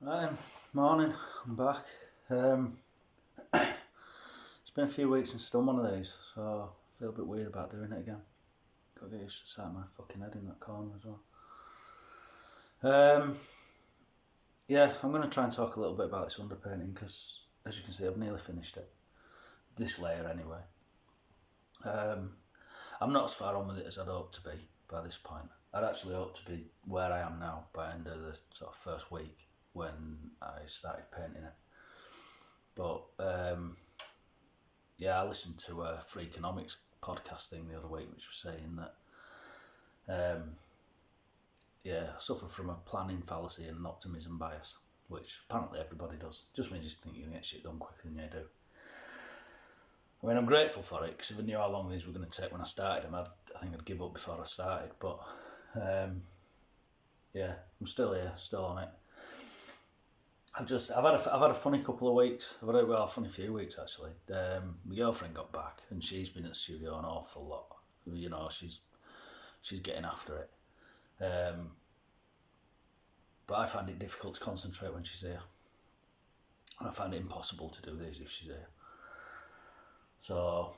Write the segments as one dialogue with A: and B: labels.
A: Right, morning, I'm back. Um, it's been a few weeks since I've done one of these, so I feel a bit weird about doing it again. Got to get used to setting my fucking head in that corner as well. Yeah, I'm going to try and talk a little bit about this underpainting because, as you can see, I've nearly finished it. This layer, anyway. I'm not as far on with it as I'd hoped to be by this point. I'd actually hoped to be where I am now by the end of the sort of first week when I started painting it. But yeah, I listened to a Free Economics podcast thing the other week, which was saying that yeah, I suffer from a planning fallacy and an optimism bias, which apparently everybody does. Just means you think you can get shit done quicker than you do. I mean, I'm grateful for it because if I knew how long these were going to take when I started them, I think I'd give up before I started. But yeah, I'm still here, still on it. I've had a funny couple of weeks. I've had a funny few weeks actually. My girlfriend got back and she's been at the studio an awful lot. You know, she's getting after it. But I find it difficult to concentrate when she's here. I find it impossible to do these if she's here. So,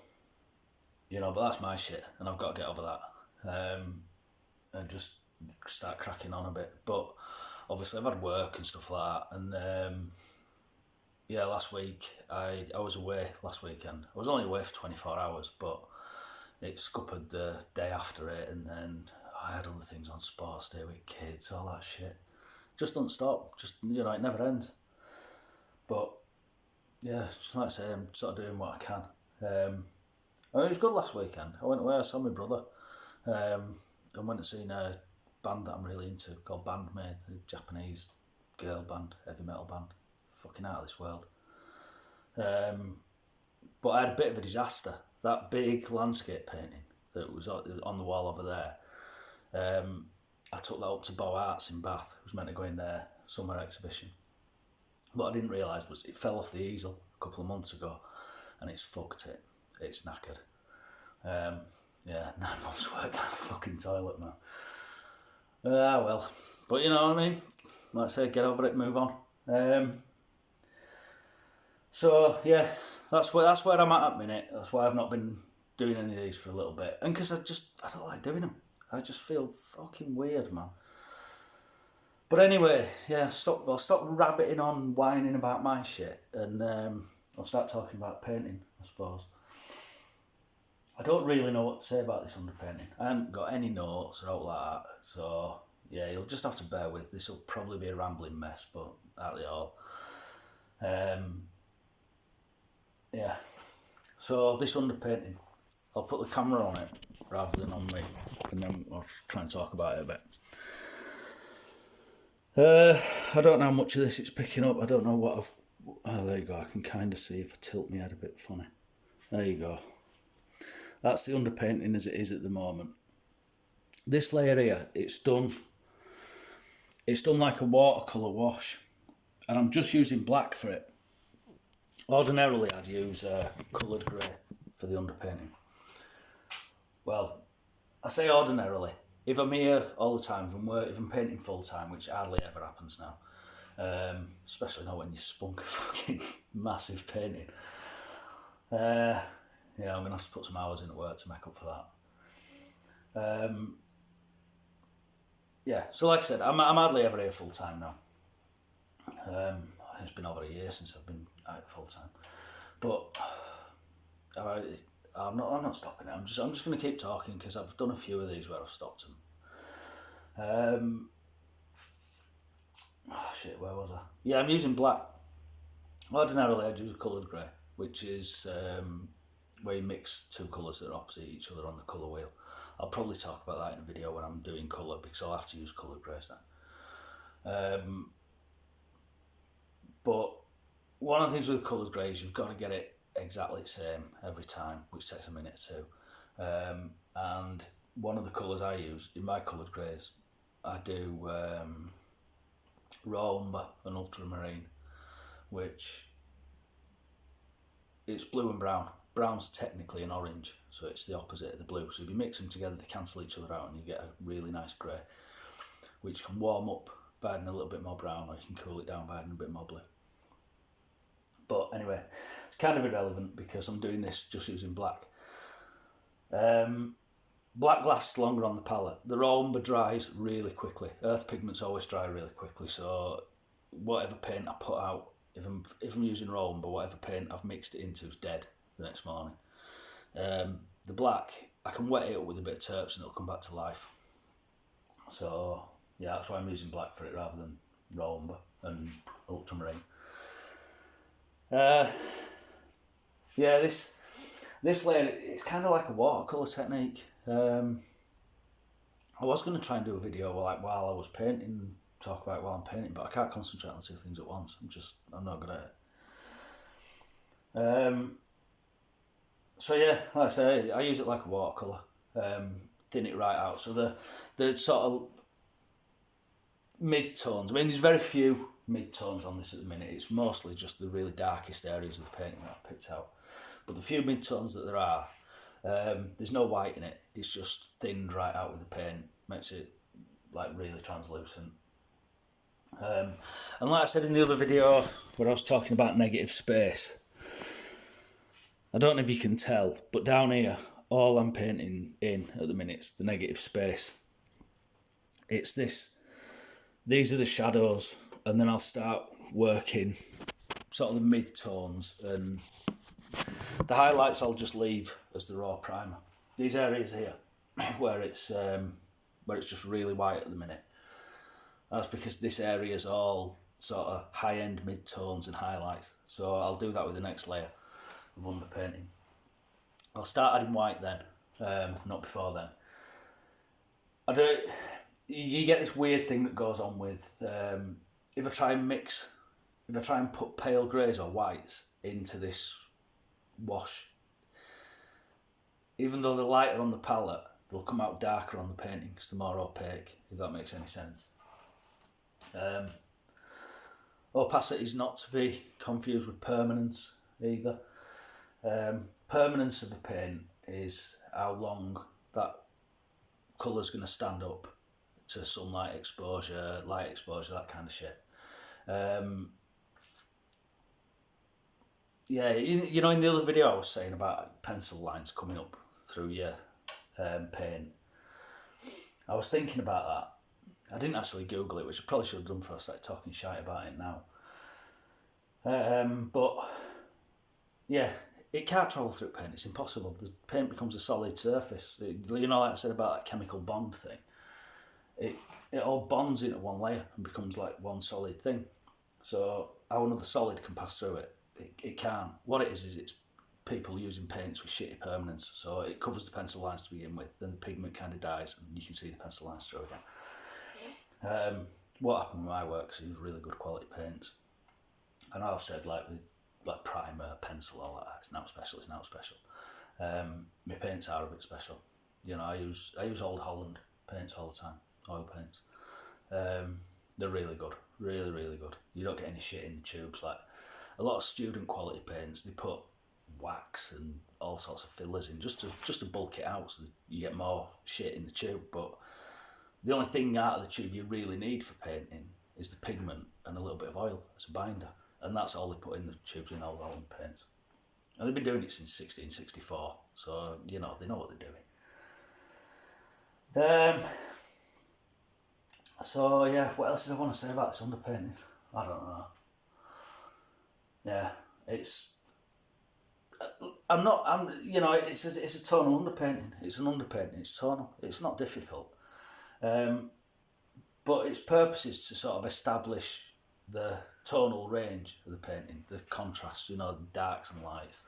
A: you know, but that's my shit, and I've got to get over that and just start cracking on a bit. But obviously, I've had work and stuff like that, and yeah, last week I was away last weekend. I was only away for 24 hours, but it scuppered the day after it, and then I had other things on sports day with kids, all that shit. Just don't stop. Just, you know, it never ends. But yeah, just like I say, I'm sort of doing what I can. I mean, it was good last weekend. I went away, I saw my brother, and went to see a band that I'm really into called Bandmate, a Japanese girl band, heavy metal band, fucking out of this world. But I had a bit of a disaster. That big landscape painting that was on the wall over there, I took that up to Bow Arts in Bath. It was meant to go in their summer exhibition. What I didn't realise was it fell off the easel a couple of months ago and it's fucked it. It's knackered. Yeah, 9 months work down the fucking toilet, man. Well. But you know what I mean? Like I say, get over it, move on. So, yeah, that's where I'm at minute. That's why I've not been doing any of these for a little bit. And because I don't like doing them. I just feel fucking weird, man. But anyway, yeah, I'll stop rabbiting on, whining about my shit, and I'll start talking about painting, I suppose. I don't really know what to say about this underpainting. I haven't got any notes or out like that, so yeah, you'll just have to bear with. This will probably be a rambling mess, but out the all. Yeah, so this underpainting, I'll put the camera on it rather than on me, and then I'll try and talk about it a bit. I don't know how much of this it's picking up. I don't know what I've... Oh, there you go. I can kind of see if I tilt my head a bit funny. There you go. That's the underpainting as it is at the moment. This layer here, it's done like a watercolour wash. And I'm just using black for it. Ordinarily, I'd use coloured grey for the underpainting. Well, I say ordinarily. If I'm here all the time, if I'm painting full time, which hardly ever happens now, especially not when you spunk a fucking massive painting, yeah, I'm gonna have to put some hours into work to make up for that. Yeah, so like I said, I'm hardly ever here full time now. It's been over a year since I've been out full time, but I'm not stopping it. I'm just going to keep talking because I've done a few of these where I've stopped them. Oh shit, where was I? Yeah, I'm using black. Ordinarily, I'd use a coloured grey, which is where you mix two colours that are opposite each other on the colour wheel. I'll probably talk about that in a video when I'm doing colour because I'll have to use coloured greys then. But one of the things with coloured greys, you've got to get it exactly the same every time, which takes a minute or two. And one of the colours I use in my coloured greys, I do raw umber and ultramarine, which it's blue and brown. Brown's technically an orange, so it's the opposite of the blue. So if you mix them together, they cancel each other out and you get a really nice grey, which can warm up by adding a little bit more brown, or you can cool it down by adding a bit more blue. But anyway, it's kind of irrelevant because I'm doing this just using black. Black lasts longer on the palette. The raw umber dries really quickly. Earth pigments always dry really quickly, so whatever paint I put out, if I'm using raw umber, whatever paint I've mixed it into is dead the next morning. The black, I can wet it up with a bit of terps and it'll come back to life. So yeah, that's why I'm using black for it rather than raw umber and ultramarine. Yeah, this layer, it's kind of like a watercolour technique. I was going to try and do a video while I was painting, talk about it while I'm painting, but I can't concentrate on two things at once. I'm not good at it. So yeah, like I say, I use it like a watercolour. Thin it right out. So the sort of mid-tones, I mean, there's very few mid-tones on this at the minute. It's mostly just the really darkest areas of the painting that I've picked out. But the few mid-tones that there are, there's no white in it. It's just thinned right out with the paint. Makes it like really translucent. And like I said in the other video where I was talking about negative space, I don't know if you can tell, but down here, all I'm painting in at the minute is the negative space. It's this. These are the shadows, and then I'll start working sort of the mid-tones, and the highlights I'll just leave as the raw primer. These areas here, where it's just really white at the minute, that's because this area is all sort of high-end mid-tones and highlights. So I'll do that with the next layer of underpainting. I'll start adding white then, not before then. You get this weird thing that goes on with, if I try and put pale greys or whites into this wash, even though they're lighter on the palette, they'll come out darker on the painting because they're more opaque, if that makes any sense. Opacity is not to be confused with permanence either. Permanence of the paint is how long that colour's going to stand up to sunlight exposure, light exposure, that kind of shit. Yeah, you know, in the other video I was saying about pencil lines coming up through your paint, I was thinking about that. I didn't actually Google it, which I probably should have done before I started talking shite about it now. But yeah, it can't travel through paint, it's impossible. The paint becomes a solid surface. You know, like I said about that chemical bond thing, it all bonds into one layer and becomes like one solid thing. So how another solid can pass through it, it can't. What it is it's people using paints with shitty permanence. So it covers the pencil lines to begin with, then the pigment kind of dies and you can see the pencil lines through again. What happened with my work is I use really good quality paints. I know I've said like with like primer, pencil, all that, it's now special. My paints are a bit special. You know, I use Old Holland paints all the time, oil paints. They're really good, really, really good. You don't get any shit in the tubes. Like a lot of student quality paints, they put wax and all sorts of fillers in just to bulk it out so that you get more shit in the tube. But the only thing out of the tube you really need for painting is the pigment and a little bit of oil as a binder. And that's all they put in the tubes in Old Holland paints. And they've been doing it since 1664, so, you know, they know what they're doing. So, yeah, what else did I want to say about this underpainting? I don't know. Yeah, it's a tonal underpainting. It's an underpainting, it's tonal. It's not difficult. But its purpose is to sort of establish the tonal range of the painting, the contrast, you know, the darks and lights.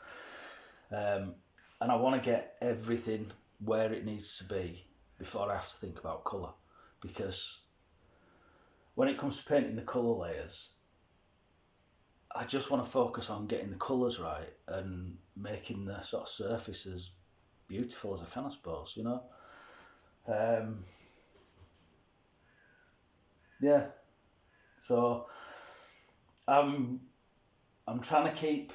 A: And I want to get everything where it needs to be before I have to think about colour. Because when it comes to painting the colour layers, I just want to focus on getting the colours right and making the sort of surface as beautiful as I can, I suppose, you know. Yeah. So I'm trying to keep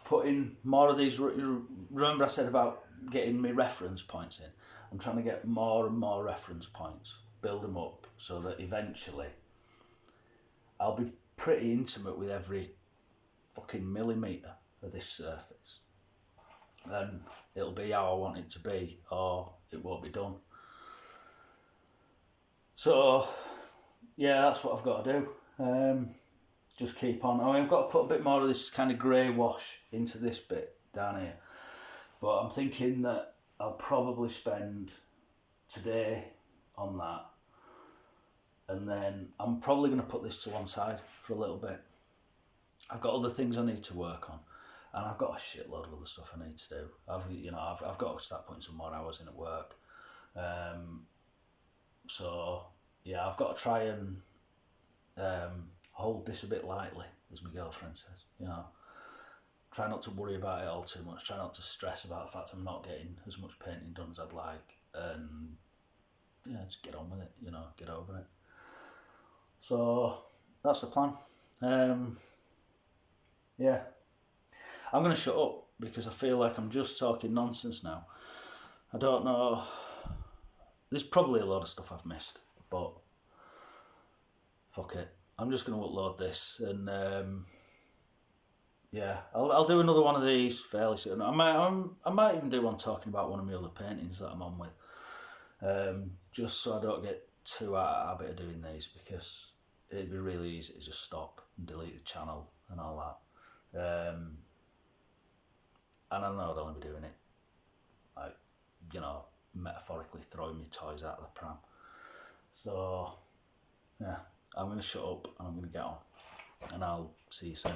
A: putting more of these. Remember I said about getting my reference points in. I'm trying to get more and more reference points, build them up so that eventually I'll be pretty intimate with every fucking millimetre of this surface. And it'll be how I want it to be, or it won't be done. So, yeah, that's what I've got to do. Just keep on. I mean, I've got to put a bit more of this kind of grey wash into this bit down here. But I'm thinking that I'll probably spend today on that. And then I'm probably going to put this to one side for a little bit. I've got other things I need to work on. And I've got a shitload of other stuff I need to do. I've got to start putting some more hours in at work. So, yeah, I've got to try and hold this a bit lightly, as my girlfriend says. Try not to worry about it all too much. Try not to stress about the fact I'm not getting as much painting done as I'd like. And, yeah, just get on with it, get over it. So, that's the plan. Yeah. I'm going to shut up because I feel like I'm just talking nonsense now. I don't know. There's probably a lot of stuff I've missed, but fuck it. I'm just going to upload this and yeah, I'll do another one of these fairly soon. I might even do one talking about one of my other paintings that I'm on with, just so I don't get too out of habit of doing these, because it'd be really easy to just stop and delete the channel and all that. And I know I'd only be doing it, like, metaphorically throwing my toys out of the pram. So, yeah, I'm going to shut up and I'm going to get on. And I'll see you soon.